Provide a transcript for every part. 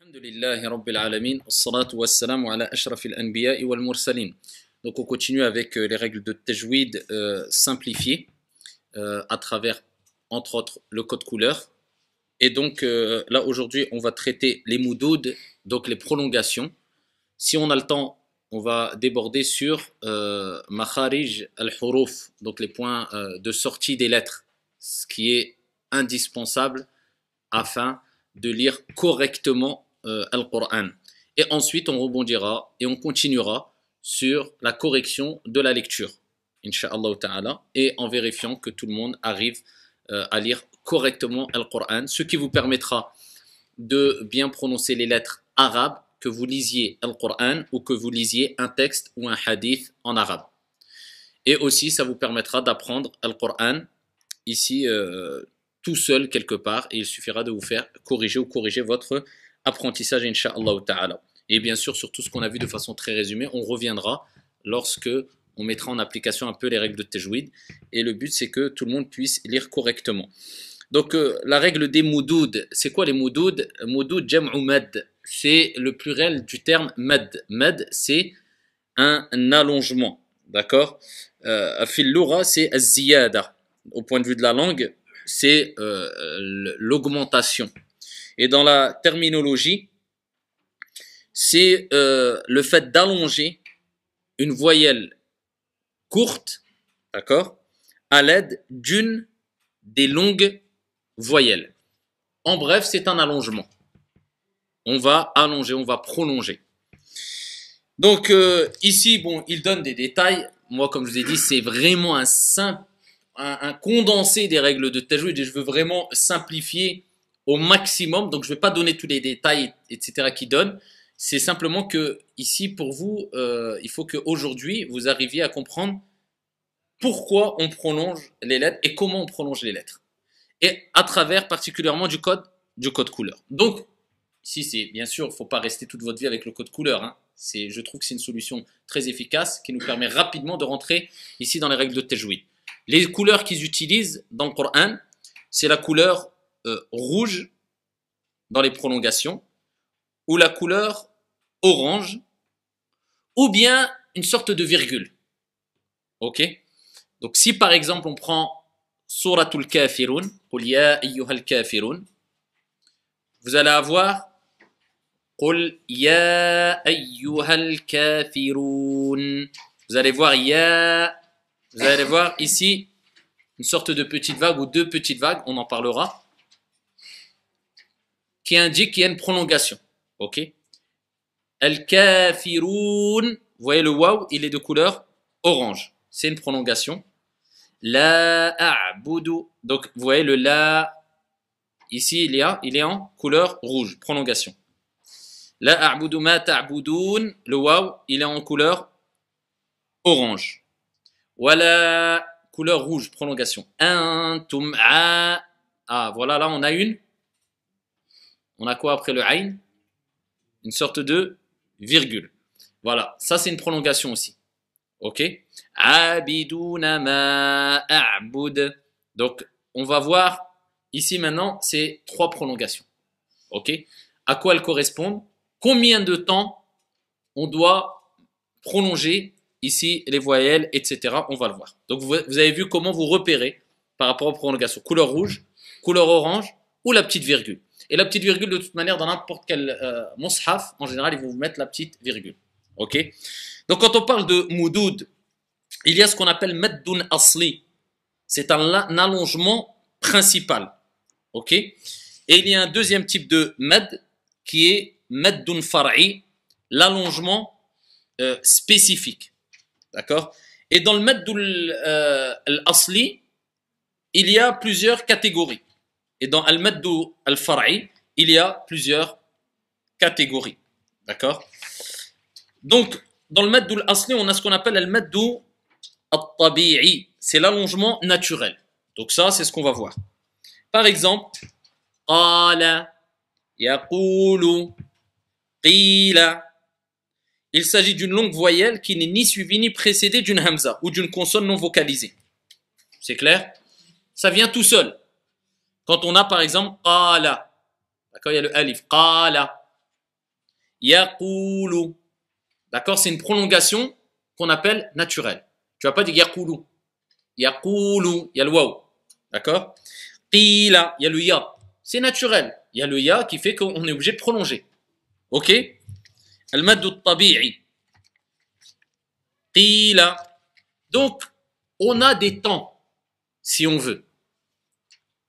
Alhamdulillahi Rabbil Alamin, wassalatu wassalamu ala ashrafil anbiya'i wal mursalin. Donc on continue avec les règles de tajwid simplifiées à travers, entre autres, le code couleur. Et donc là aujourd'hui on va traiter les moudoud, donc les prolongations. Si on a le temps, on va déborder sur makharij al-huruf, donc les points de sortie des lettres, ce qui est indispensable afin de lire correctement Al-Qur'an. Et ensuite, on rebondira et on continuera sur la correction de la lecture, Inch'Allah ta'ala, et en vérifiant que tout le monde arrive à lire correctement Al-Qur'an, ce qui vous permettra de bien prononcer les lettres arabes, que vous lisiez Al-Qur'an ou que vous lisiez un texte ou un hadith en arabe. Et aussi, ça vous permettra d'apprendre Al-Qur'an ici tout seul quelque part, et il suffira de vous faire corriger votre apprentissage, Inch'Allah ta'ala. Et bien sûr, sur tout ce qu'on a vu de façon très résumée, on reviendra lorsque on mettra en application un peu les règles de tajwid. Et le but, c'est que tout le monde puisse lire correctement. Donc, la règle des moudoud, c'est quoi les moudoud? Moudoud jam'u mad, c'est le pluriel du terme mad. Mad, c'est un allongement, d'accord? Fil lugha, c'est az-ziyada. Au point de vue de la langue, c'est l'augmentation. Et dans la terminologie, c'est le fait d'allonger une voyelle courte, d'accord, à l'aide d'une des longues voyelles. En bref, c'est un allongement. On va allonger, on va prolonger. Donc ici, bon, il donne des détails. Moi, comme je vous ai dit, c'est vraiment un condensé des règles de tajwid et je veux vraiment simplifier au maximum. Donc, je ne vais pas donner tous les détails, etc. qu'il donne. C'est simplement que ici, pour vous, il faut qu'aujourd'hui, vous arriviez à comprendre pourquoi on prolonge les lettres et comment on prolonge les lettres. Et à travers particulièrement du code couleur. Donc, ici, c'est bien sûr, il ne faut pas rester toute votre vie avec le code couleur. Hein. Je trouve que c'est une solution très efficace qui nous permet rapidement de rentrer ici dans les règles de tajwid. Les couleurs qu'ils utilisent dans le Coran, c'est la couleur rouge dans les prolongations, ou la couleur orange, ou bien une sorte de virgule. Ok? Donc si par exemple on prend Suratul Kafirun, Qul ya ayyuhal kafirun, vous allez avoir Qul ya ayyuhal kafirun. Vous allez voir vous allez voir ici une sorte de petite vague ou deux petites vagues, on en parlera, qui indique qu'il y a une prolongation. Ok? Al-Kafirun, vous voyez le waw, il est de couleur orange. C'est une prolongation. La a'budu, donc vous voyez le la, ici il est en couleur rouge, prolongation. La a'budu ma ta'budun, le waw, il est en couleur orange. Wala, couleur rouge, prolongation. Antum a. Ah, voilà, là on a On a quoi après le ayn? Une sorte de virgule. Voilà, ça c'est une prolongation aussi. Ok? Abiduna ma a'bud. Donc, on va voir ici maintenant ces trois prolongations. Ok? À quoi elles correspondent? Combien de temps on doit prolonger ici les voyelles, etc. On va le voir. Donc, vous avez vu comment vous repérez par rapport aux prolongations. Couleur rouge, couleur orange ou la petite virgule. Et la petite virgule, de toute manière, dans n'importe quel mushaf, en général, ils vont vous mettre la petite virgule. Ok? Donc, quand on parle de moudoud, il y a ce qu'on appelle maddun asli. C'est un allongement principal. Ok? Et il y a un deuxième type de mad qui est maddun far'i, l'allongement spécifique. D'accord? Et dans le maddun al-asli, il y a plusieurs catégories. Et dans al-maddu al-far'i, il y a plusieurs catégories. D'accord? Donc, dans le maddu al-asli, on a ce qu'on appelle al-maddu al-tabi'i. C'est l'allongement naturel. Donc ça, c'est ce qu'on va voir. Par exemple, qala, yaqulu, qila. Il s'agit d'une longue voyelle qui n'est ni suivie ni précédée d'une hamza ou d'une consonne non vocalisée. C'est clair? Ça vient tout seul. Quand on a par exemple qala, d'accord, il y a le alif, qala. Yaqulu. D'accord? C'est une prolongation qu'on appelle naturelle. Tu vas pas dire yaqulu. Yaqulu, il y a le waw. D'accord? Qila, il y a le ya. C'est naturel. Il y a le ya qui fait qu'on est obligé de prolonger. Ok? Al-mad al-tabi'i. Qila. Donc, on a des temps, si on veut,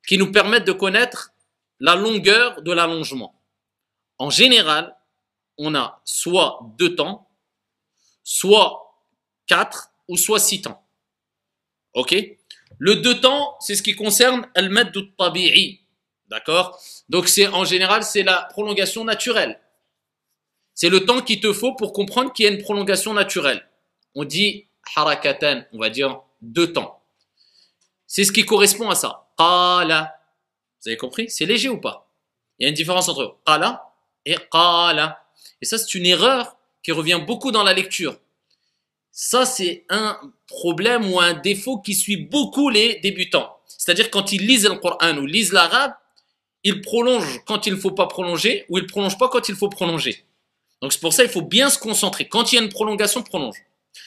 qui nous permettent de connaître la longueur de l'allongement. En général, on a soit 2 temps, soit 4 ou soit 6 temps. Ok? Le 2 temps, c'est ce qui concerne al-mad al-tabi'i. D'accord? Donc c'est en général, c'est la prolongation naturelle. C'est le temps qu'il te faut pour comprendre qu'il y a une prolongation naturelle. On dit harakatan, on va dire 2 temps. C'est ce qui correspond à ça. Qala. Vous avez compris? C'est léger ou pas? Il y a une différence entre qala et qala. Et ça, c'est une erreur qui revient beaucoup dans la lecture. Ça, c'est un problème ou un défaut qui suit beaucoup les débutants. C'est-à-dire quand ils lisent le Coran ou lisent l'arabe, ils prolongent quand il ne faut pas prolonger ou ils ne prolongent pas quand il faut prolonger. Donc c'est pour ça qu'il faut bien se concentrer. Quand il y a une prolongation, prolonge.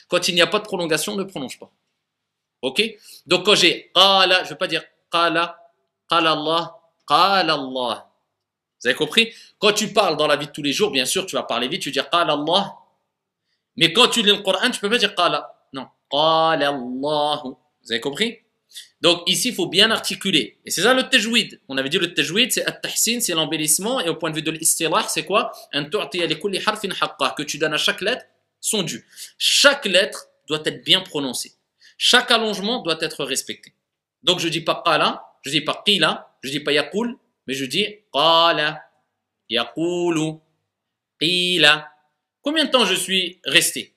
Quand il n'y a pas de prolongation, ne prolonge pas. Ok? Donc quand j'ai qala, je ne vais pas dire qala, qala Allah, qala Allah. Vous avez compris? Quand tu parles dans la vie de tous les jours, bien sûr, tu vas parler vite, tu vas dire qala Allah. Mais quand tu lis le Coran, tu ne peux pas dire qala. Non, qala Allah. Vous avez compris? Donc ici, il faut bien articuler. Et c'est ça le tajwid. On avait dit le tajwid, c'est at-tahsin, c'est l'embellissement. Et au point de vue de l'istilah, c'est quoi? Que tu donnes à chaque lettre son dû. Chaque lettre doit être bien prononcée. Chaque allongement doit être respecté. Donc je ne dis pas qala, je ne dis pas qila, je ne dis pas yaqul, mais je dis qala, yaqulu, qila. Combien de temps je suis resté?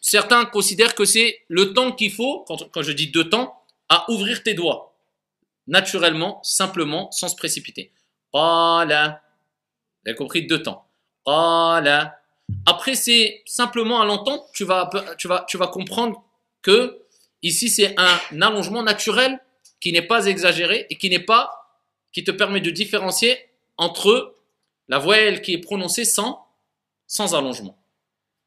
Certains considèrent que c'est le temps qu'il faut, quand je dis 2 temps, à ouvrir tes doigts. Naturellement, simplement, sans se précipiter. Qala. Vous avez compris? 2 temps. Qala. Après, c'est simplement à l'entendre, tu vas comprendre que ici, c'est un allongement naturel qui n'est pas exagéré et qui te permet de différencier entre la voyelle qui est prononcée sans allongement.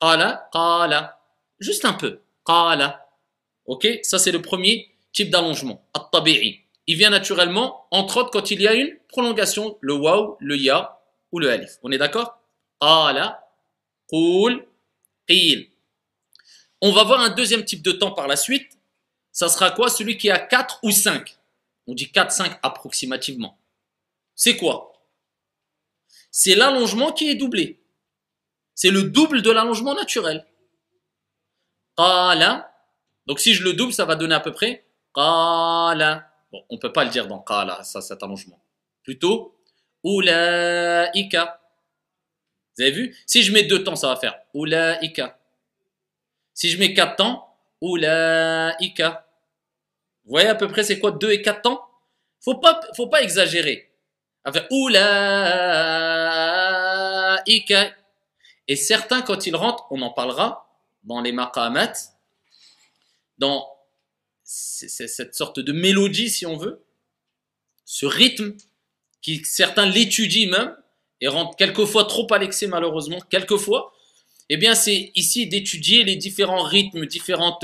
Qala, qala. Juste un peu. Qala. Ok? Ça, c'est le premier type d'allongement. At-tabi'i. Il vient naturellement, entre autres, quand il y a une prolongation, le waw, le ya ou le alif. On est d'accord? Qala, qul, qil. On va voir un deuxième type de temps par la suite. Ça sera quoi? Celui qui a 4 ou 5. On dit 4, 5 approximativement. C'est quoi? C'est l'allongement qui est doublé. C'est le double de l'allongement naturel. Qala. Donc si je le double, ça va donner à peu près qala. Bon, on ne peut pas le dire dans qala, ça, cet allongement. Plutôt ulaika. Vous avez vu? Si je mets 2 temps, ça va faire ulaika. Si je mets 4 temps, ulaika. Vous voyez à peu près c'est quoi 2 et 4 temps? Faut pas exagérer. Enfin, ulaika. Et certains, quand ils rentrent, on en parlera dans les maqamat, dans cette sorte de mélodie, si on veut, ce rythme, qui certains l'étudient même, et rentrent quelquefois trop à l'excès malheureusement, quelquefois, eh bien c'est ici d'étudier les différents rythmes, différents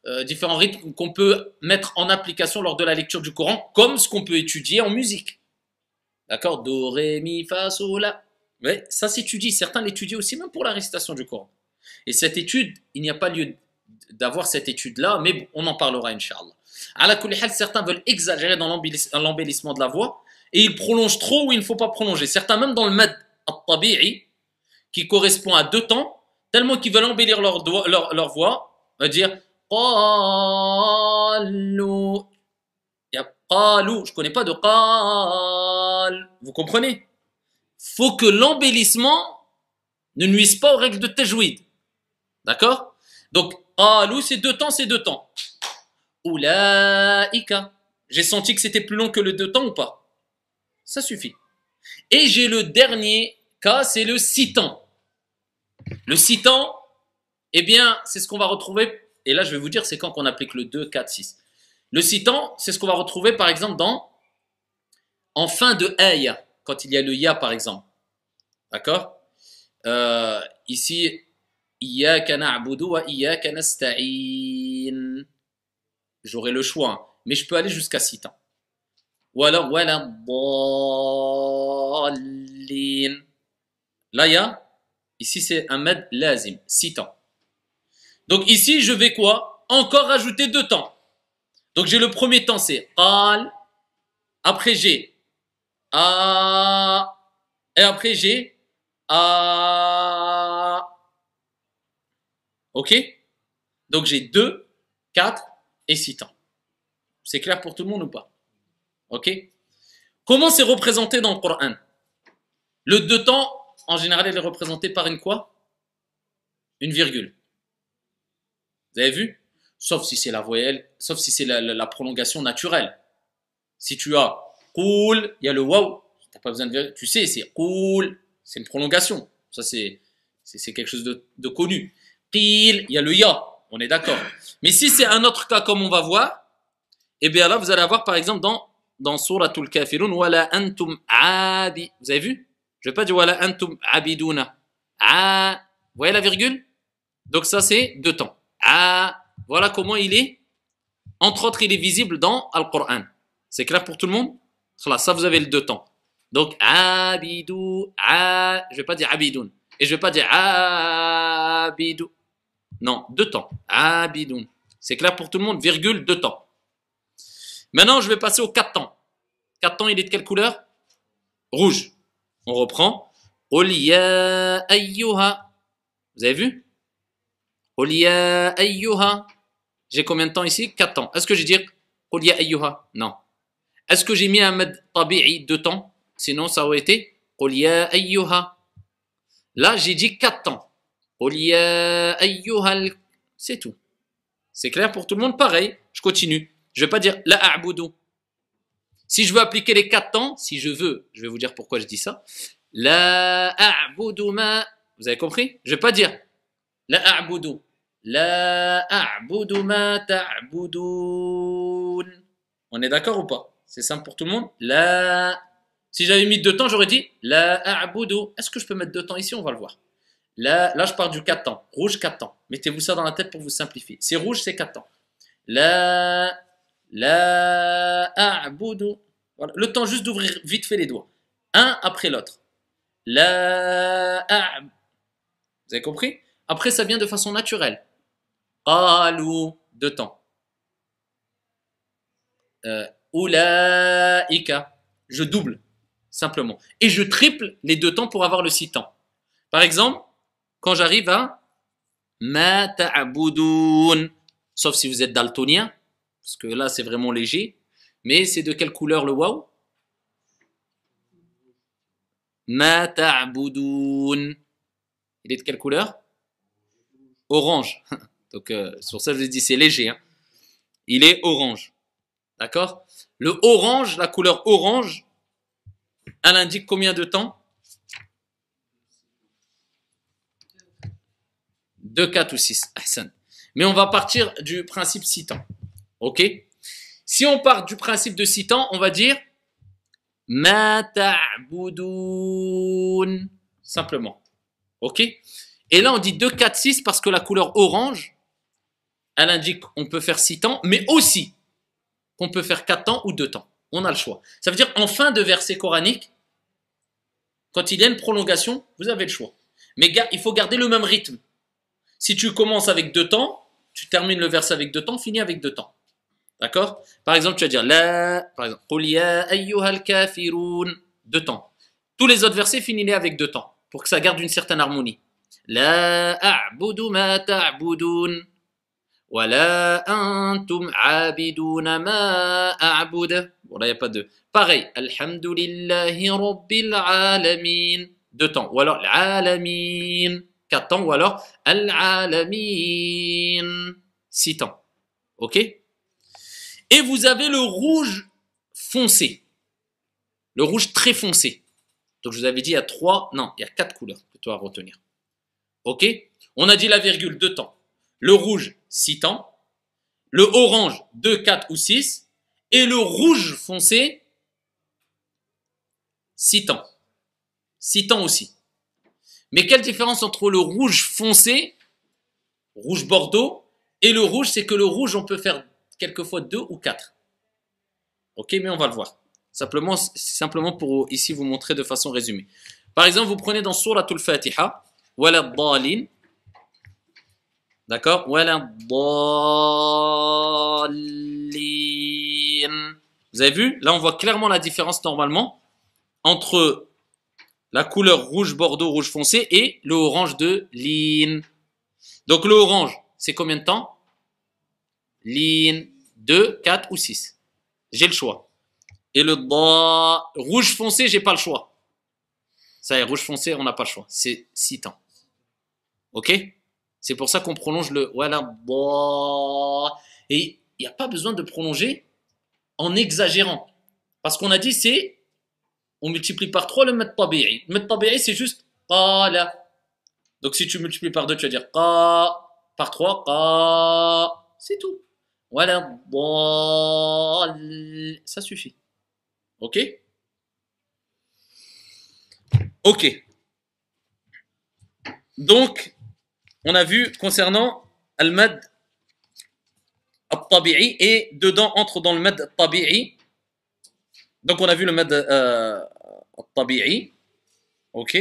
rythmes qu'on peut mettre en application lors de la lecture du Coran, comme ce qu'on peut étudier en musique. D'accord? Do, ré, mi, fa, sol, la. Ouais, ça s'étudie. Certains l'étudient aussi, même pour la récitation du Coran. Et cette étude, il n'y a pas lieu d'avoir cette étude-là, mais on en parlera, Inch'Allah. Ala kulli hal, certains veulent exagérer dans l'embellissement de la voix, et ils prolongent trop où il ne faut pas prolonger. Certains, même dans le mad at-tabi'i, qui correspond à 2 temps, tellement qu'ils veulent embellir leur voix, on va dire qalu. Il y a qalu, je ne connais pas de qal. Vous comprenez? Faut que l'embellissement ne nuise pas aux règles de tajwid. D'accord? Donc, qalu, c'est 2 temps, c'est 2 temps. Ulaika. J'ai senti que c'était plus long que le 2 temps ou pas? Ça suffit. Et j'ai le dernier cas, c'est le 6 temps. Le 6 temps, eh bien, c'est ce qu'on va retrouver, et là je vais vous dire c'est quand qu'on applique le 2, 4, 6. Le 6 temps, c'est ce qu'on va retrouver par exemple en fin de ayah, quand il y a le ya par exemple. D'accord? Ici, Iyyaka na'budu wa iyyaka nasta'in. J'aurai le choix, hein, mais je peux aller jusqu'à 6 temps. Ou alors, wala dallin. Là, ici c'est un mad lazim, 6 temps. Donc ici, je vais quoi? Encore rajouter 2 temps. Donc j'ai le premier temps, c'est qal. Après j'ai a. Et après j'ai a. Ok? Donc j'ai 2, 4 et 6 temps. C'est clair pour tout le monde ou pas? Ok? Comment c'est représenté dans le Coran? Le 2 temps, en général, il est représenté par une quoi? Une virgule. Vous avez vu? Sauf si c'est la voyelle, sauf si c'est la prolongation naturelle. Si tu as cool, il y a le waouh, tu n'as pas besoin de virgule. Tu sais, c'est cool, c'est une prolongation. Ça, c'est quelque chose de connu. Qil, il y a le ya, on est d'accord. Mais si c'est un autre cas comme on va voir, eh bien là, vous allez avoir par exemple dans Suratul Kafirun, wala antum abi. Vous avez vu? Je ne vais pas dire wala antum abiduna. Ah, vous voyez la virgule? Donc ça, c'est 2 temps. Ah, voilà comment il est. Entre autres, il est visible dans Al-Qur'an. C'est clair pour tout le monde? Ça, vous avez le 2 temps. Donc, abidou, je ne vais pas dire abidoun. Et je ne vais pas dire abidou. Non, 2 temps. Abidoun. C'est clair pour tout le monde? Virgule, 2 temps. Maintenant, je vais passer aux 4 temps. 4 temps, il est de quelle couleur? Rouge. On reprend. Oliya ayyuha. Vous avez vu? Oliya ayyuha. J'ai combien de temps ici? 4 temps. Est-ce que je vais dire Oliya ayyuha? Non. Est-ce que j'ai mis un mad tabi'i 2 temps? Sinon, ça aurait été Oliya ayyuha. Là, j'ai dit 4 temps. Oliya ayyuha. C'est tout. C'est clair pour tout le monde? Pareil, je continue. Je ne vais pas dire la a'budu. Si je veux appliquer les 4 temps, si je veux, je vais vous dire pourquoi je dis ça. La a'budu ma. Vous avez compris? Je ne vais pas dire la a'budu. La a'budu ma ta'budun. On est d'accord ou pas? C'est simple pour tout le monde? La. Si j'avais mis 2 temps, j'aurais dit la a'budu. Est-ce que je peux mettre 2 temps ici? On va le voir. Là, je pars du 4 temps. Rouge, 4 temps. Mettez-vous ça dans la tête pour vous simplifier. C'est rouge, c'est 4 temps. La a'budu. Voilà. Le temps juste d'ouvrir vite fait les doigts. Un après l'autre. La a'budu. Vous avez compris? Après, ça vient de façon naturelle. Qalu, 2 temps. Ulaika. Je double, simplement. Et je triple les 2 temps pour avoir le 6 temps. Par exemple, quand j'arrive à ma ta'budun, sauf si vous êtes daltonien, parce que là c'est vraiment léger, mais c'est de quelle couleur le waouh? Ma ta'budun. Il est de quelle couleur? Orange. Donc sur ça je vous ai dit c'est léger. Hein. Il est orange. D'accord? Le orange, la couleur orange, elle indique combien de temps? 2, 4 ou 6. Mais on va partir du principe 6 temps. Ok? Si on part du principe de 6 temps, on va dire ma ta'budun. Simplement. Ok? Et là, on dit 2, 4, 6 parce que la couleur orange, elle indique qu'on peut faire 6 temps, mais aussi qu'on peut faire 4 temps ou 2 temps. On a le choix. Ça veut dire en fin de verset coranique, quand il y a une prolongation, vous avez le choix. Mais il faut garder le même rythme. Si tu commences avec 2 temps, tu termines le verset avec 2 temps, finis avec 2 temps. D'accord? Par exemple, tu vas dire la, par exemple, Qul ya ayyuhal kafirun, 2 temps. Tous les autres versets, finis-les avec 2 temps, pour que ça garde une certaine harmonie. La a'budu ma ta'budun, wa la antum abiduna ma a'bud. Bon, là, il n'y a pas de. Pareil, alhamdulillahi rabbil alamin, 2 temps. Ou alors, l'alamin, 4 temps. Ou alors, al-alamin, 6 temps. Ok? Et vous avez le rouge foncé. Le rouge très foncé. Donc, je vous avais dit, il y a 3, non, il y a 4 couleurs plutôt à retenir. Ok? On a dit la virgule 2 temps. Le rouge, 6 temps. Le orange, 2, 4 ou 6. Et le rouge foncé, 6 temps. 6 temps aussi. Mais quelle différence entre le rouge foncé, rouge bordeaux, et le rouge, c'est que le rouge, on peut faire quelquefois 2 ou 4. Ok, mais on va le voir. Simplement pour ici vous montrer de façon résumée. Par exemple, vous prenez dans Surat al-Fatiha, Wala Dalin, d'accord, Wala Dalin. Vous avez vu? Là, on voit clairement la différence normalement entre la couleur rouge bordeaux, rouge foncé et le orange de Lin. Donc le orange, c'est combien de temps? Lin, 2, 4 ou 6. J'ai le choix. Et le rouge foncé, j'ai pas le choix. Ça y est, rouge foncé, on n'a pas le choix. C'est 6 temps. Ok? C'est pour ça qu'on prolonge le voilà. Et il n'y a pas besoin de prolonger en exagérant. Parce qu'on a dit, c'est on multiplie par 3 le mat tabi'i. Le mat tabi'i, c'est juste qala. Donc si tu multiplies par 2, tu vas dire qa, par 3, qa. C'est tout. Voilà. Ça suffit. Ok? Ok. Donc, on a vu concernant al-mad al-tabi'i et dedans entre dans le mad al-tabi'i. Donc, on a vu le mad al-tabi'i. Ok.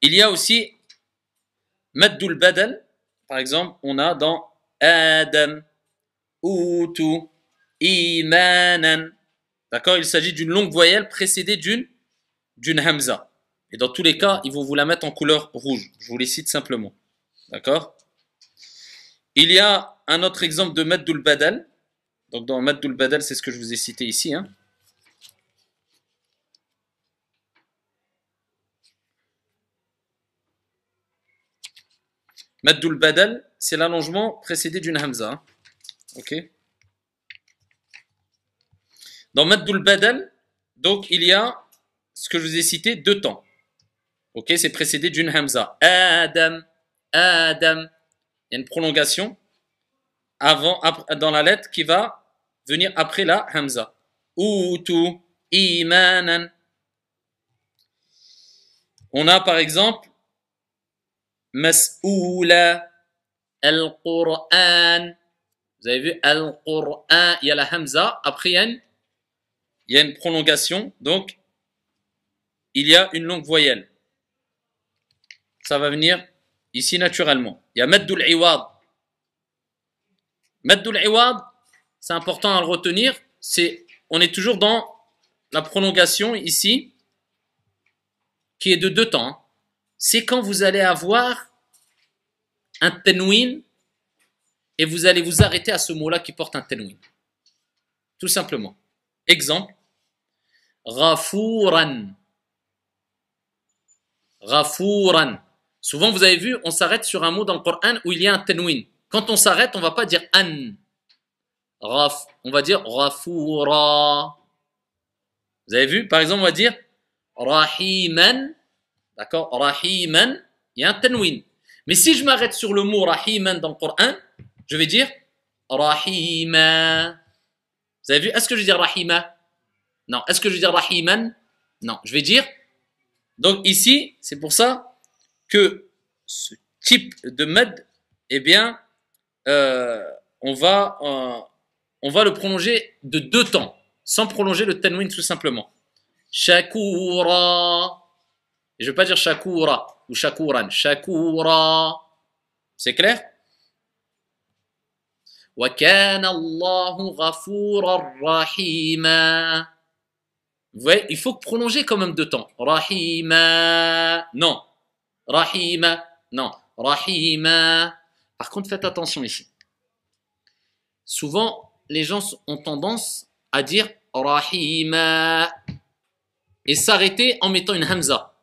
Il y a aussi maddul badal. Par exemple, on a dans Adam, Utu, Imanan. D'accord? Il s'agit d'une longue voyelle précédée d'une hamza. Et dans tous les cas, ils vont vous la mettre en couleur rouge. Je vous les cite simplement. D'accord? Il y a un autre exemple de maddul badal. Donc dans maddul badal, c'est ce que je vous ai cité ici. Hein. Maddul badal, c'est l'allongement précédé d'une hamza. Hein. Ok? Dans maddul badal, donc il y a ce que je vous ai cité, 2 temps. Ok, c'est précédé d'une hamza. Adam, Adam. Il y a une prolongation dans la lettre qui va venir après la hamza. Utu, imanan. On a par exemple mas'oula, al-Qur'an. Vous avez vu al-Qur'an, il y a la hamza. Après, il y a une prolongation. Donc, il y a une longue voyelle. Ça va venir ici naturellement. Il y a maddul iwad. Maddul iwad, c'est important à le retenir. On est toujours dans la prolongation ici, qui est de 2 temps. Hein. C'est quand vous allez avoir un tanwin et vous allez vous arrêter à ce mot-là qui porte un tanwin. Tout simplement. Exemple. Ghafouran. Ghafouran. Souvent, vous avez vu, on s'arrête sur un mot dans le Coran où il y a un tanwin. Quand on s'arrête, on ne va pas dire an. On va dire ghafoura. Vous avez vu, par exemple, on va dire rahiman. D'accord? Rahiman, il y a un tanwin. Mais si je m'arrête sur le mot rahiman dans le Coran, je vais dire rahima. Vous avez vu? Est-ce que je vais dire rahima? Non. Est-ce que je vais dire rahiman? Non. Je vais dire. Donc ici, c'est pour ça que ce type de mad, eh bien, on va le prolonger de 2 temps, sans prolonger le tanwin tout simplement. Shakura. Et je ne vais pas dire shakura ou shakuran. Shakura. C'est clair? Wa kana Allahu ghafuran rahima. Vous voyez, il faut prolonger quand même 2 temps. Rahima. Non. Rahima. Non. Rahima. Par contre, faites attention ici. Souvent, les gens ont tendance à dire Rahima et s'arrêter en mettant une hamza.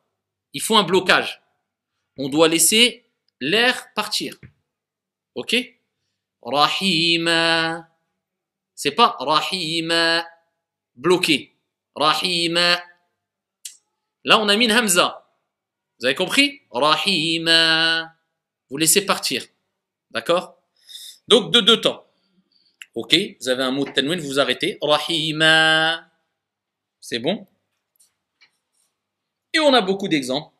Il faut un blocage. On doit laisser l'air partir. Ok? Rahima. C'est pas Rahima bloqué. Rahima. Là, on a mis une hamza. Vous avez compris? Rahima. Vous laissez partir. D'accord? Donc, de 2 temps. Ok? Vous avez un mot de tanwin, vous vous arrêtez. Rahima. C'est bon? Et on a beaucoup d'exemples.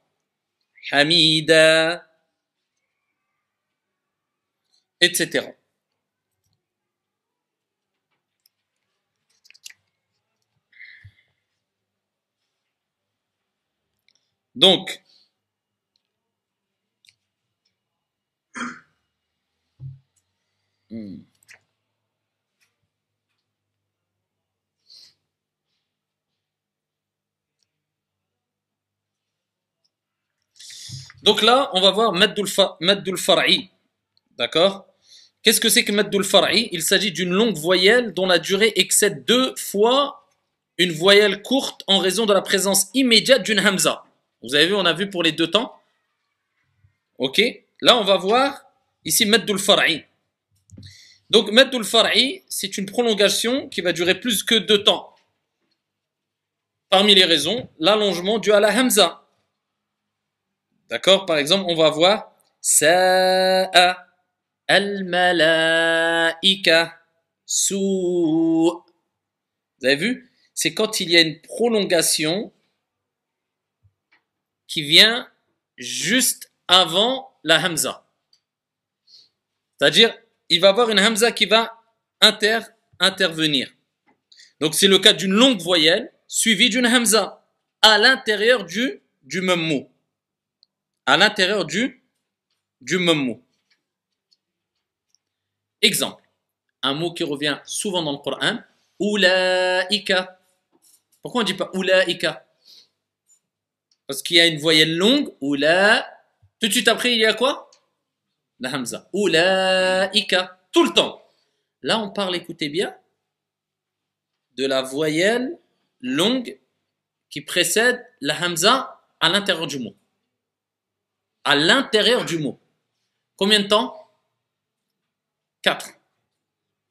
Hamida, etc. Donc, là, on va voir Maddul Far'i. D'accord? Qu'est-ce que c'est que Maddul Far'i? Il s'agit d'une longue voyelle dont la durée excède 2 fois une voyelle courte en raison de la présence immédiate d'une hamza. Vous avez vu, on a vu pour les deux temps. Ok? Là, on va voir ici Maddul Far'i. Donc, Maddul Far'i, c'est une prolongation qui va durer plus que 2 temps. Parmi les raisons, l'allongement dû à la hamza. D'accord? Par exemple, on va voir Sa'a al-malaika sou. Vous avez vu? C'est quand il y a une prolongation qui vient juste avant la hamza. C'est-à-dire, il va y avoir une hamza qui va intervenir. Donc, c'est le cas d'une longue voyelle suivie d'une hamza à l'intérieur du même mot. À l'intérieur du même mot. Exemple, un mot qui revient souvent dans le Coran, Oulaïka. Pourquoi on ne dit pas Oulaïka? Parce qu'il y a une voyelle longue, Oula. Tout de suite après, il y a quoi? La hamza. Oulaïka. Tout le temps. Là, on parle, écoutez bien, de la voyelle longue qui précède la hamza à l'intérieur du mot. À l'intérieur du mot. Combien de temps? 4.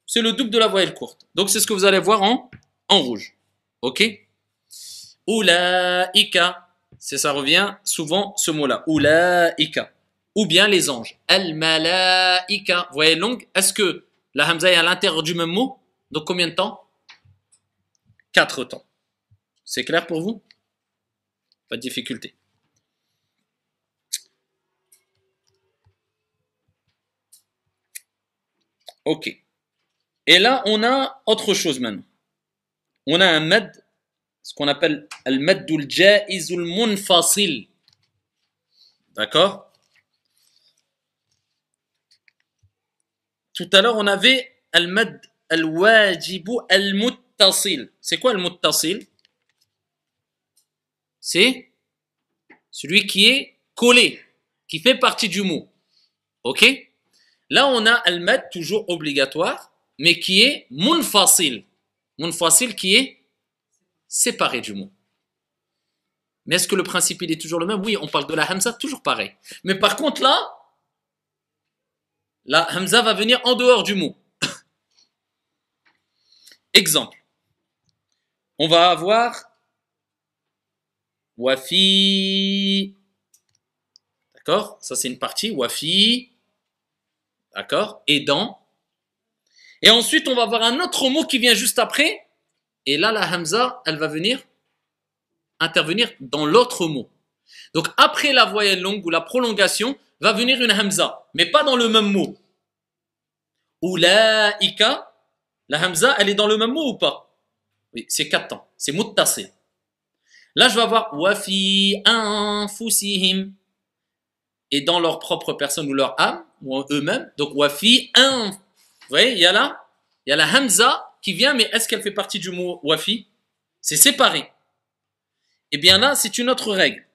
C'est le double de la voyelle courte. Donc, c'est ce que vous allez voir en rouge. Ok? Oulaïka. Ça revient souvent, ce mot-là. Oulaïka. Ou bien les anges. Al-malaïka. Voyelle longue. Est-ce que la hamza est à l'intérieur du même mot? Donc, combien de temps? 4 temps. C'est clair pour vous? Pas de difficulté. Ok. Et là, on a autre chose maintenant. On a un mad, ce qu'on appelle al-maddul jaizul munfasil. D'accord? Tout à l'heure, on avait al-mad al-wajibu al-muttasil. C'est quoi al-muttasil? C'est celui qui est collé, qui fait partie du mot. Ok? Là, on a al-mad toujours obligatoire, mais qui est munfasil. Munfasil qui est séparé du mot. Mais est-ce que le principe il est toujours le même? Oui, on parle de la hamza, toujours pareil. Mais par contre là, la hamza va venir en dehors du mot. Exemple. On va avoir wafi. D'accord? Ça c'est une partie. Wafi. D'accord? Et dans. Et ensuite on va avoir un autre mot qui vient juste après. Et là la hamza, elle va venir intervenir dans l'autre mot. Donc après la voyelle longue ou la prolongation, va venir une hamza, mais pas dans le même mot. Oulaïka, la hamza, elle est dans le même mot ou pas? Oui, c'est 4 temps. C'est muttasil. Là, je vais avoir wafi anfusihim. Et dans leur propre personne ou leur âme, ou eux-mêmes. Donc wafi an. Vous voyez, il y a la hamza qui vient, mais est-ce qu'elle fait partie du mot wafi? C'est séparé. Eh bien là, c'est une autre règle.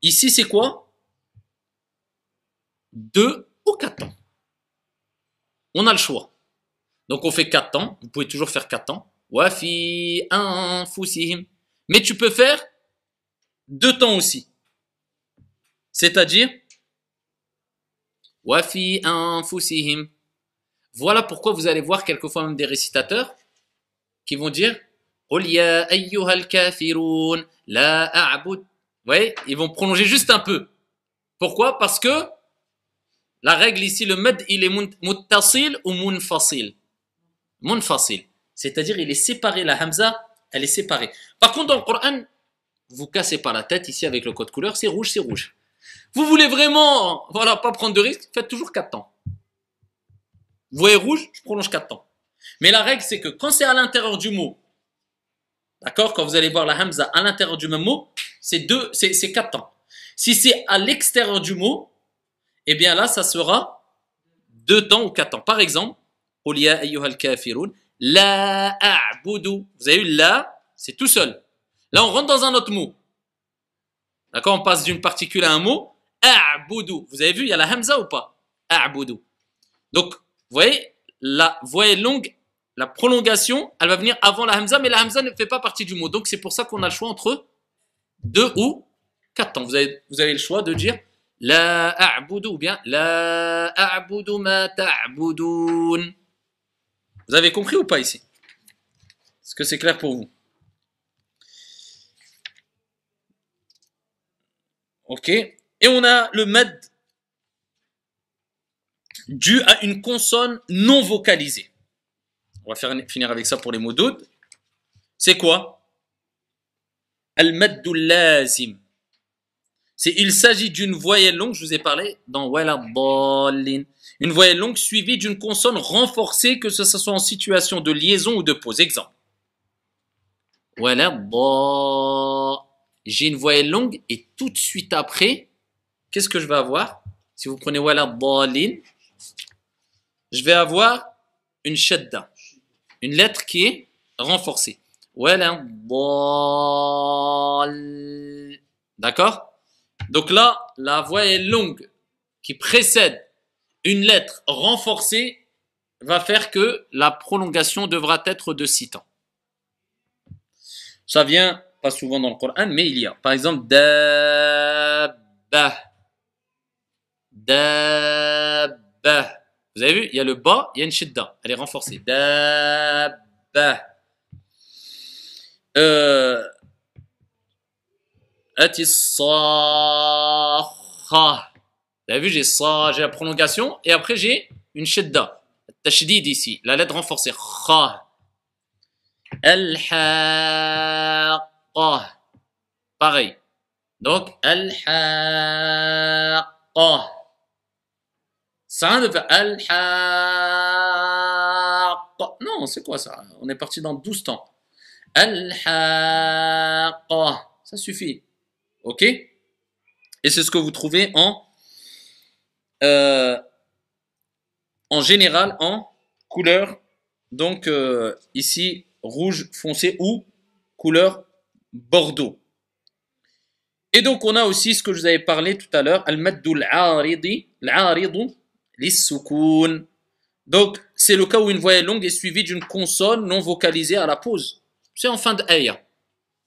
Ici, c'est quoi? 2 ou 4 temps. On a le choix. Donc, on fait 4 temps. Vous pouvez toujours faire 4 temps. Wafi anfusihim. Mais tu peux faire 2 temps aussi. C'est-à-dire Wafi anfusihim. Voilà pourquoi vous allez voir quelquefois même des récitateurs qui vont dire Qul ya ayyuhal kafirun la a'bud. Vous voyez, ils vont prolonger juste un peu. Pourquoi? Parce que la règle ici, le mad, il est muttasil ou munfasil. Munfasil. C'est-à-dire, il est séparé la hamza Elle est séparée. Par contre, dans le Coran, vous cassez pas la tête ici avec le code couleur, c'est rouge, c'est rouge. Vous voulez vraiment, voilà, pas prendre de risque, faites toujours 4 temps. Vous voyez rouge, je prolonge 4 temps. Mais la règle, c'est que quand c'est à l'intérieur du mot, d'accord, quand vous allez voir la hamza à l'intérieur du même mot, c'est 4 temps. Si c'est à l'extérieur du mot, eh bien là, ça sera 2 temps ou 4 temps. Par exemple, قُلْ يَا أَيُّهَا الْكَافِرُونَ لَا أَعْبُدُ. Vous avez vu là, c'est tout seul. Là, on rentre dans un autre mot. D'accord, on passe d'une particule à un mot. A'budu. Vous avez vu, il y a la hamza ou pas? A'budu. Donc, vous voyez, la voyelle longue, la prolongation, elle va venir avant la hamza, mais la hamza ne fait pas partie du mot. Donc, c'est pour ça qu'on a le choix entre 2 ou 4 temps. Vous avez le choix de dire la a'budu ou bien la a'budu ma ta'budun. Vous avez compris ou pas ici? Est-ce que c'est clair pour vous? Ok. Et on a le mad dû à une consonne non vocalisée. On va finir avec ça pour les mots d'aude. C'est quoi? Al-maddul lazim. Il s'agit d'une voyelle longue, je vous ai parlé dans wala dallin. Une voyelle longue suivie d'une consonne renforcée, que ce soit en situation de liaison ou de pause. Exemple. Wala dallin. J'ai une voyelle longue et tout de suite après, qu'est-ce que je vais avoir? Si vous prenez wala dallin, je vais avoir une shadda, une lettre qui est renforcée. Wala dallin. D'accord? Donc là, la voyelle longue qui précède une lettre renforcée va faire que la prolongation devra être de 6 temps. Ça vient pas souvent dans le Coran, mais il y a. Par exemple, dabba. Dabba. Vous avez vu, il y a le ba, il y a une shidda. Elle est renforcée. Dabba. Atissaha. Vous avez vu, j'ai la prolongation et après j'ai une shidda. Tashdid ici, la lettre renforcée. Kha. Al-haqqa. Pareil. Donc, al-haqqa. Ça a rien de faire al-haqqa. Non, c'est quoi ça? On est parti dans 12 temps. Al-haqqa. Ça suffit. Ok? Et c'est ce que vous trouvez en général en couleur. Donc, ici, rouge foncé ou couleur bordeaux. Et donc, on a aussi ce que je vous avais parlé tout à l'heure, al-maddul aridi, l'aridu, lis-sukun. Donc, c'est le cas où une voyelle longue est suivie d'une consonne non vocalisée à la pause. C'est en fin d'ayah.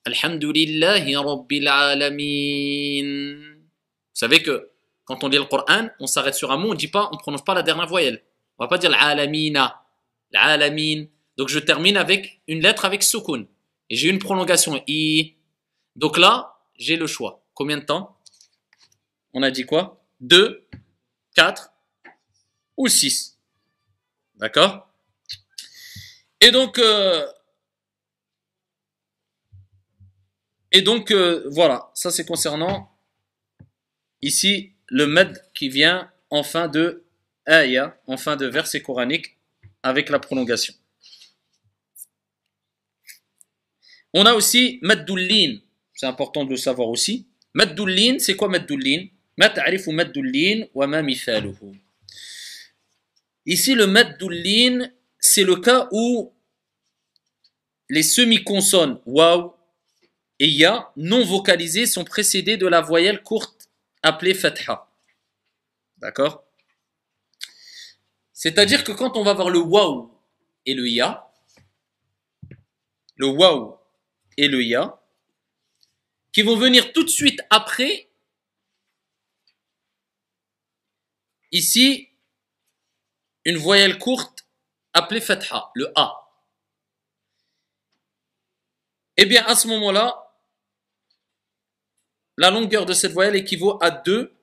Alhamdulillahi rabbil alamin. Vous savez que quand on lit le Coran, on s'arrête sur un mot, on ne prononce pas la dernière voyelle. On va pas dire l'alamina, l'alamin. Donc je termine avec une lettre avec sukun. Et j'ai une prolongation i. Donc là, j'ai le choix. Combien de temps? On a dit quoi? 2, 4 ou 6. D'accord? Et donc, voilà, ça c'est concernant ici le med qui vient en fin de ayah, en fin de verset coranique avec la prolongation. On a aussi maddul-lin, c'est important de le savoir aussi. Maddul-lin, c'est quoi maddul-lin? Ma ta'rifu maddul-lin wa ma mithaluhu. Ici, le maddul-lin, c'est le cas où les semi-consonnes waw et ya non vocalisées sont précédées de la voyelle courte appelée fatha. D'accord? C'est-à-dire que quand on va voir le waw et le ya, qui vont venir tout de suite après, ici, une voyelle courte appelée fatha, le a. Eh bien, à ce moment-là, la longueur de cette voyelle équivaut à 2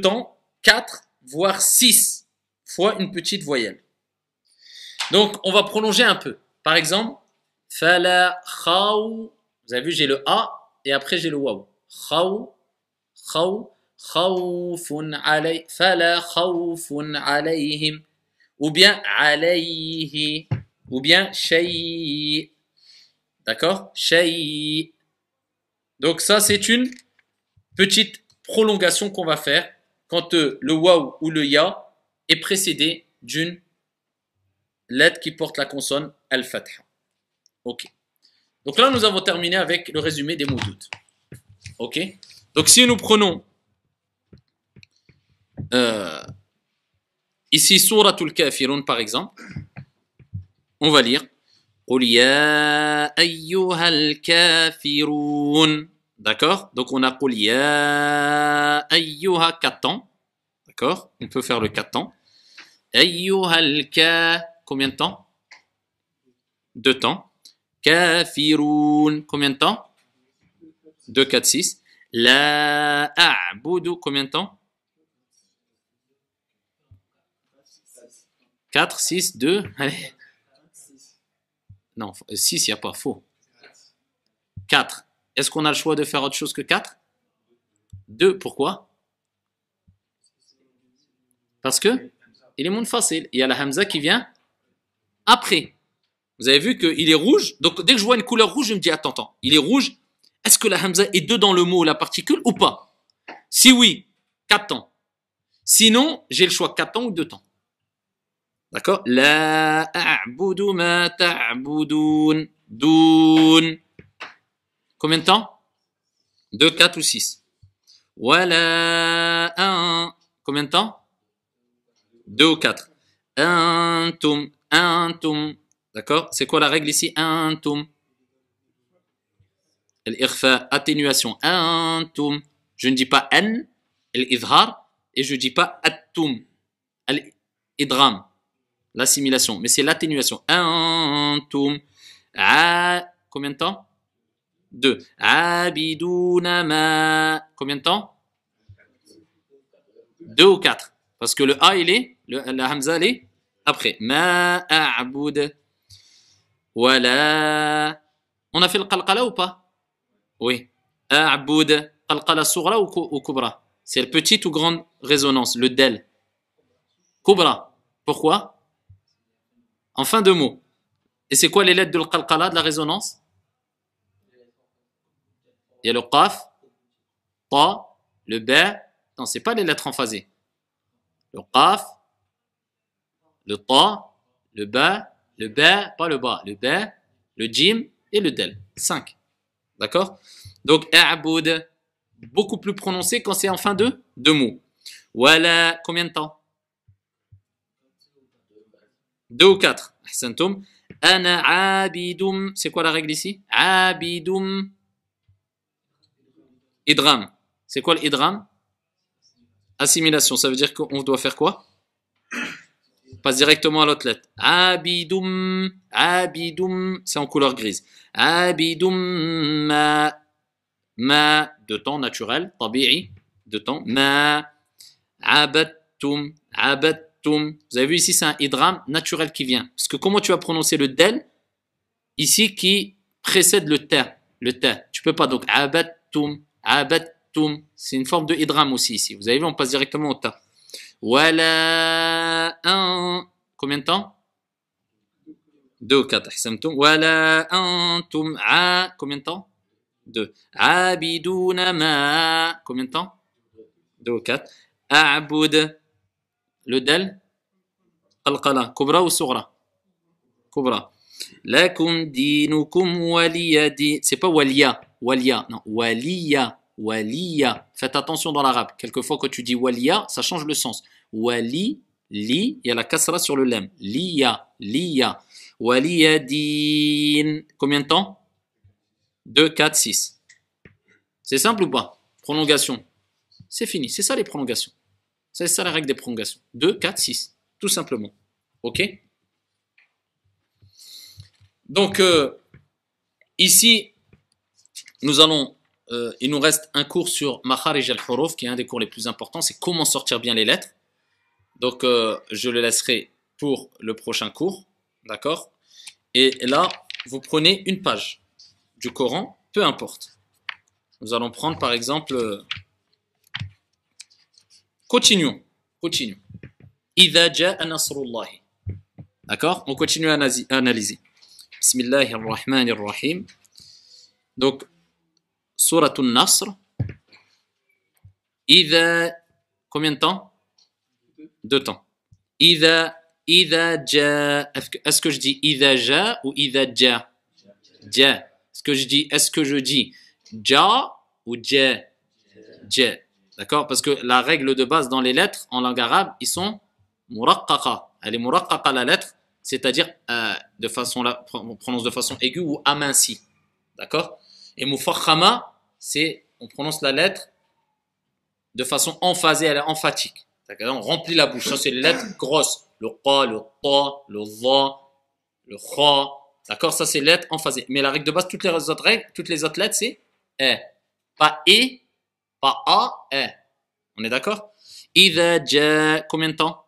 temps, 4, voire 6 fois une petite voyelle. Donc, on va prolonger un peu. Par exemple, Fala khaw. Vous avez vu, j'ai le A et après j'ai le waw. Khaw, khaw, khawfun alay. Fala khawfun alayhim. Ou bien alayhi. Ou bien shay. D'accord? Shay. Donc ça, c'est une petite prolongation qu'on va faire quand le waw ou le ya est précédé d'une lettre qui porte la consonne al-fatha. Ok. Donc là, nous avons terminé avec le résumé des moudoud. Ok. Donc si nous prenons ici Suratul Kafirun par exemple, on va lire Qul ya ayyuhal kafirun. D'accord? Donc on a Qul ya ayyuha 4 temps. D'accord? On peut faire le 4 temps. Ayyuhal ka, combien de temps? 2 temps. Kafirun, combien de temps? 2, 4, 6. La a'budu, combien de temps? 4, 6, 2, allez. Non, 6, il n'y a pas, faux. 4. Est-ce qu'on a le choix de faire autre chose que 4? 2, pourquoi? Parce que il est munfasil. Il y a la hamza qui vient après. Vous avez vu qu'il est rouge. Donc dès que je vois une couleur rouge, je me dis attends, il est rouge. Est-ce que la hamza est dedans le mot, la particule ou pas? Si oui, 4 temps. Sinon, j'ai le choix 4 temps ou 2 temps. D'accord? La a'budu ma ta'budun. Doun. Combien de temps? 2, 4 ou 6. Wala un. Combien de temps? 2 ou 4. Antum. Antum. D'accord? C'est quoi la règle ici? Antum. L'irfa, atténuation. Antum. Je ne dis pas an, l'idhar, et je ne dis pas attum, l'idram, l'assimilation. Mais c'est l'atténuation. Antum. Combien de temps? 2. Abiduna ma. Combien de temps? 2 ou 4. Parce que le A, il est, la hamza, elle est après. Ma a'bud. Voilà. On a fait le qalqala ou pas? Oui. A'bud. Qalqala sughra ou kubra? C'est la petite ou grande résonance, le del. Kubra. Pourquoi? En fin de mot. Et c'est quoi les lettres de qalqala, de la résonance? Il y a le qaf, ta, le ba. Non, c'est pas les lettres emphasées. Le qaf, le ta, le ba, pas le ba, le ba, le jim et le del. 5. D'accord? Donc, a'bud, beaucoup plus prononcé quand c'est en fin de deux mots. Voilà, combien de temps? 2 ou 4. Ahsantum. Ana abidum. C'est quoi la règle ici? Abidum. Idram. C'est quoi l'idram? Assimilation. Ça veut dire qu'on doit faire quoi? Passe directement à l'autre lettre. Abidum. Abidum. C'est en couleur grise. Abidum ma. Ma. De temps naturel. Tabi'i. De temps. Ma. Abattum. Abattum. Vous avez vu ici, c'est un idram naturel qui vient. Parce que comment tu vas prononcer le del ici qui précède le ta? Le ta. Tu peux pas. Donc, abattum. Abattum. C'est une forme de idram aussi ici. Vous avez vu, on passe directement au ta. Wala un. Combien de temps? 2 ou 4. Wala antum a. Combien de temps? 2. Abiduna ma. Combien de temps? 2 ou 4. A'bud. Le del? Qalqala. Kubra ou sughra? Kubra. Lakum dinukum waliyadi. C'est pas waliya. Waliya. Non. Waliya. Waliya. Faites attention dans l'arabe. Quelquefois, quand tu dis waliya, ça change le sens. Wali, li, il y a la kasra sur le lem. Liya, liya. Waliyadin. Combien de temps? 2, 4, 6. C'est simple ou pas? Prolongation. C'est fini. C'est ça les prolongations. C'est ça la règle des prolongations. 2, 4, 6. Tout simplement. Ok? Donc, ici, nous allons... il nous reste un cours sur Makharij al-Huruf, qui est un des cours les plus importants. C'est comment sortir bien les lettres. Donc, je le laisserai pour le prochain cours. D'accord? Et là, vous prenez une page du Coran, peu importe. Nous allons prendre par exemple, continuons. Idha ja'a nasrullahi. D'accord? On continue à analyser. Bismillahirrahmanirrahim. Donc, Surat al-Nasr. Idha, combien de temps? 2 temps. Idha ja. Est-ce que je dis idha ja ou idha ja? Ja. Est-ce que je dis ja ou ja? Ja. D'accord? Parce que la règle de base dans les lettres en langue arabe, ils sont muraqqaqa. Elle est muraqqaqa la lettre, c'est-à-dire de façon là, on prononce de façon aiguë ou amincie. D'accord? Et mufakhama, c'est on prononce la lettre de façon emphasée, elle est emphatique. On remplit la bouche. Ça, c'est les lettres grosses. Le qa, le ta, le dha, le kha. D'accord? Ça, c'est les lettres emphasées. Mais la règle de base, toutes les autres lettres, c'est e. Pas e, pas a, e. On est d'accord? Idha ja, combien de temps?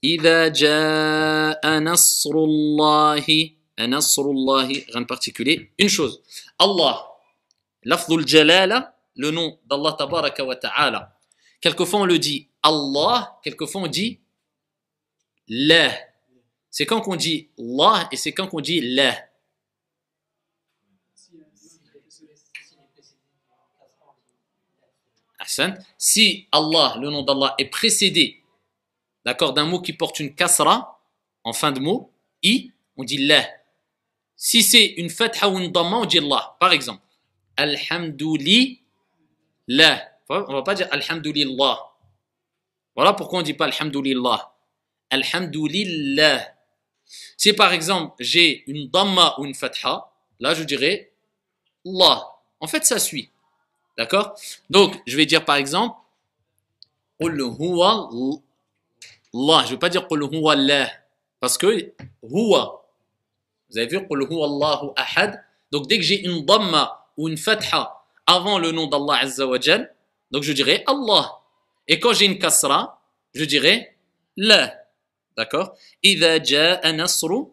Idha ja'a nasrullahi. Nasrullahi, rien de particulier. Une chose. Allah, lafdhul jalala, le nom d'Allah tabaraka wa ta'ala. Quelquefois on le dit Allah, quelquefois on dit la. C'est quand qu'on dit Allah et c'est quand qu'on dit la. Si Allah, le nom d'Allah, est précédé, d'accord, d'un mot qui porte une kasra en fin de mot, i, on dit la. Si c'est une fatha ou une dhamma, on dit Allah. Par exemple, alhamdulillah. On ne va pas dire alhamdulillah. Voilà pourquoi on ne dit pas alhamdulillah. Alhamdulillah. Si par exemple j'ai une dhamma ou une fatha, là je dirais Allah. En fait, ça suit. D'accord? Donc, je vais dire par exemple Qul huwa Allah. Je ne vais pas dire Qul huwa Allah. Parce que huwa. Vous avez vu Qul huwa Allahu ahad. Donc, dès que j'ai une dhamma ou une fatha avant le nom d'Allah Azza wa Jal, donc je dirais Allah. Et quand j'ai une kasra, je dirais la. D'accord? Idha ja'a nasru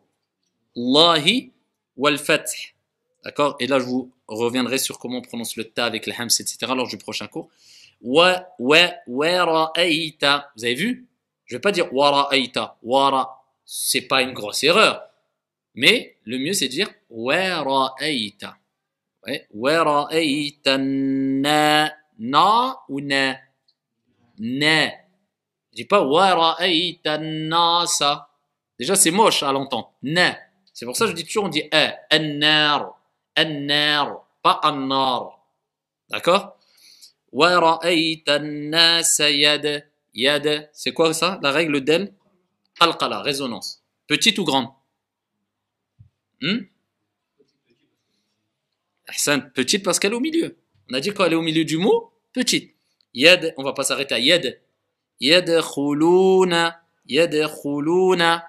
Allahi wal fath. D'accord? Et là, je vous reviendrai sur comment on prononce le ta avec le hams, etc. lors du prochain cours. Wa ra'ayta. Vous avez vu? Je ne vais pas dire wa ra'ayta. C'est pas une grosse erreur. Mais le mieux, c'est de dire wa ra'ayta. Wa ra'ayta na ou na. Na. Je dis pas wa ra'ayta nasa. Déjà, c'est moche à l'entendre. Na. C'est pour ça que je dis toujours, on dit an-nar. An-nar, pas an-nar. D'accord? Wa ra'ayta an-nasa yad. Yad, c'est quoi ça? La règle d'elle? Qalqala, résonance. Petite ou grande? Petite parce qu'elle est au milieu. On a dit quand elle est au milieu du mot, petite. Yad, on va pas s'arrêter à yad. Yadkhuluna. Yadkhuluna.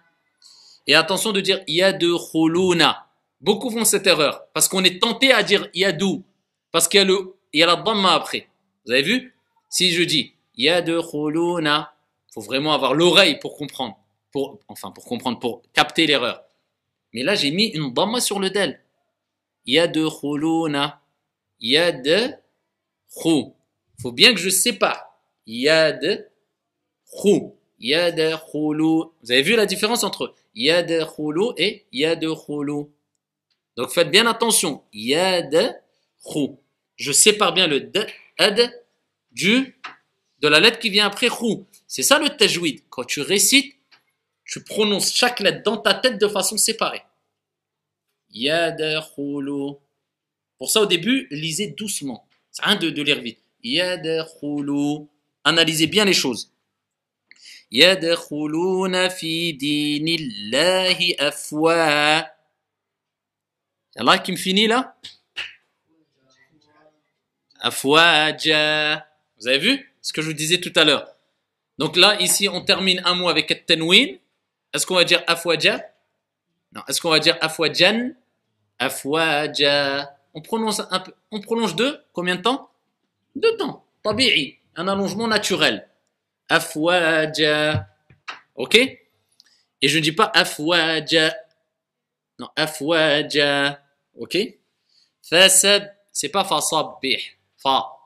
Et attention de dire yadkhuluna. Beaucoup font cette erreur parce qu'on est tenté à dire yadou parce qu'il y a la dhamma après. Vous avez vu? Si je dis yadkhuluna, il faut vraiment avoir l'oreille pour comprendre. Pour comprendre, pour capter l'erreur. Mais là, j'ai mis une dhamma sur le del. Yadkhuluna. Yadkhu. Il faut bien que je sépare. Yadkhu. Yadkhulu. Vous avez vu la différence entre yadkhulu et yadkhulu? Donc faites bien attention. Yadkhu. Je sépare bien le ad de la lettre qui vient après khu. C'est ça le tajwid. Quand tu récites, tu prononces chaque lettre dans ta tête de façon séparée. Yadkhulu. Pour ça, au début, lisez doucement. C'est rien de lire vite. Yadkhulu. Analysez bien les choses. Yadkhuluna fi dinillahi afwa. Il y en a qui me finit là? Afwaja. Vous avez vu ce que je vous disais tout à l'heure? Donc là, ici, on termine un mot avec at-tanwin. Est-ce qu'on va dire afwaja? Non. Est-ce qu'on va dire afwajan? Afwaja. On prolonge combien de temps? 2 temps. Tabi'i. Un allongement naturel. Afwaja. Ok? Et je ne dis pas afwaja. Non, afwaja. Ok? Fasab, c'est pas fasabbih. Fa,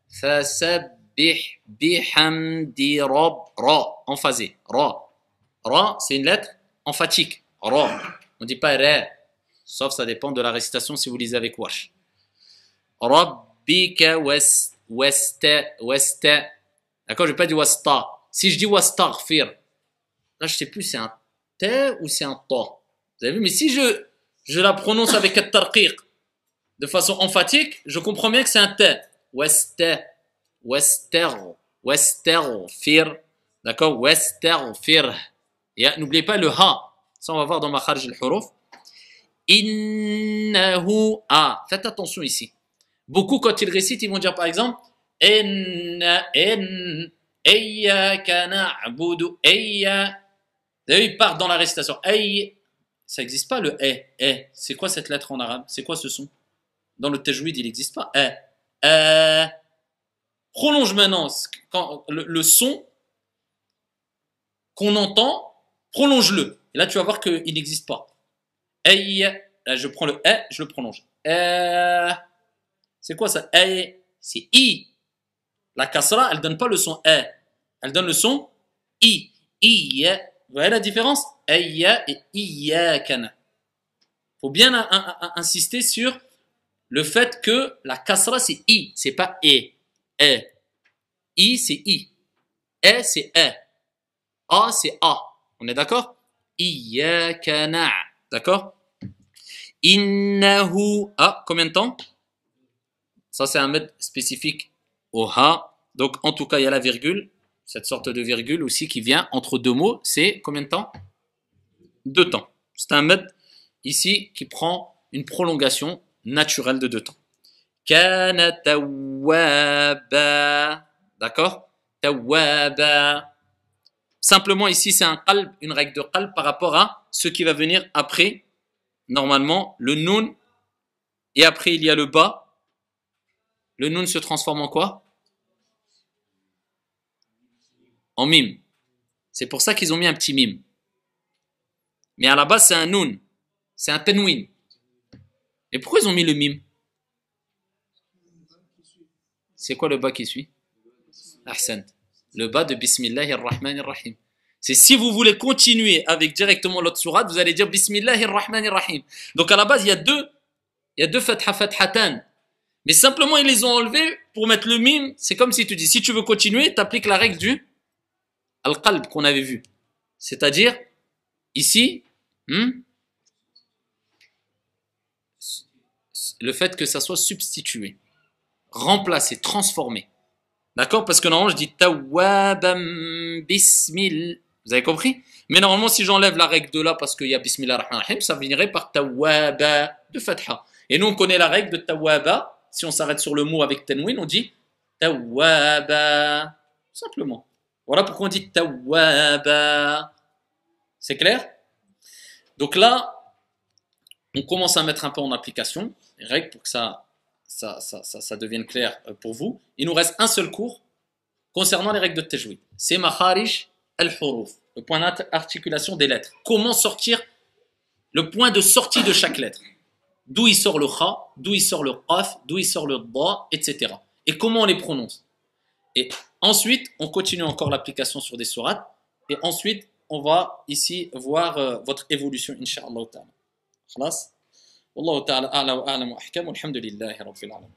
fasabbih bihamdi ra, emphasé. Ra, c'est une lettre emphatique. Ra. On dit pas ra. Sauf ça dépend de la récitation si vous lisez avec Warsh. Rabbika wasta. D'accord, je vais pas dire wasta. Si je dis wastaghfir, là je sais plus c'est un ta ou c'est un ta. Vous avez vu, mais si je la prononce avec un tarqiq de façon emphatique, je comprends bien que c'est un ta. Wastaghfir. D'accord, wastaghfir. Et n'oubliez pas le ha. Ça on va voir dans Makharij al-Huruf. Innahu a. Faites attention ici. Beaucoup quand ils récitent, ils vont dire par exemple Iyyaka na'budu ayya. Vous avez vu, ils partent dans la récitation. Ay, ça n'existe pas le eh. C'est quoi cette lettre en arabe? C'est quoi ce son? Dans le tajwid, il n'existe pas. Prolonge maintenant quand le son qu'on entend, prolonge-le. Et là, tu vas voir qu'il n'existe pas. Ay, là, je prends le je le prolonge. C'est quoi ça? C'est i. La kasra, elle donne pas le son elle donne le son i. Vous voyez la différence? Ayya et iyyakana. Faut bien insister sur le fait que la kasra c'est i, c'est pas e. I c'est i. C'est a c'est a. On est d'accord? Iyyakana. D'accord? Innahu. Combien de temps? Ça c'est un mode spécifique au ha. Donc en tout cas il y a la virgule. Cette sorte de virgule aussi qui vient entre deux mots, c'est combien de temps? 2 temps. C'est un mode ici qui prend une prolongation naturelle de 2 temps. Kana tawwaba. D'accord? Tawwaba. Simplement ici c'est un qalb, une règle de qalb par rapport à ce qui va venir après. Normalement le nun et après il y a le ba. Le nun se transforme en quoi? En mime. C'est pour ça qu'ils ont mis un petit mime. Mais à la base, c'est un nun. C'est un tanwin. Et pourquoi ils ont mis le mime? C'est quoi le bas qui suit? Ahsan. Le bas de Bismillahir Rahmanir Rahim. C'est si vous voulez continuer avec directement l'autre sourate, vous allez dire Bismillahir Rahmanir Rahim. Donc à la base, il y a deux fathatan. Mais simplement, ils les ont enlevés pour mettre le mime. C'est comme si tu dis, si tu veux continuer, tu appliques la règle du al-qalb qu'on avait vu. C'est-à-dire, ici, le fait que ça soit substitué, remplacé, transformé. D'accord? Parce que normalement, je dis tawwabam bismillah. Vous avez compris? Mais normalement, si j'enlève la règle de là, parce qu'il y a bismillah rahman rahim, ça finirait par tawwaba de fatha. Et nous, on connaît la règle de tawwaba. Si on s'arrête sur le mot avec tanwin, on dit tawwaba. Simplement. Voilà pourquoi on dit tawwaba. C'est clair? Donc là, on commence à mettre un peu en application les règles pour que ça devienne clair pour vous. Il nous reste un seul cours concernant les règles de tajwid. C'est makharij al-huruf, le point d'articulation des lettres. Comment sortir le point de sortie de chaque lettre? D'où il sort le kha, d'où il sort le qaf, d'où il sort le da, etc. Et comment on les prononce? Et ensuite, on continue encore l'application sur des sourates. Et ensuite, on va ici voir votre évolution, Inch'Allah ta'ala. Khalas. Wallahu ta'ala a'la wa a'lam wa ahkam. Walhamdulillahi rabbil alamin.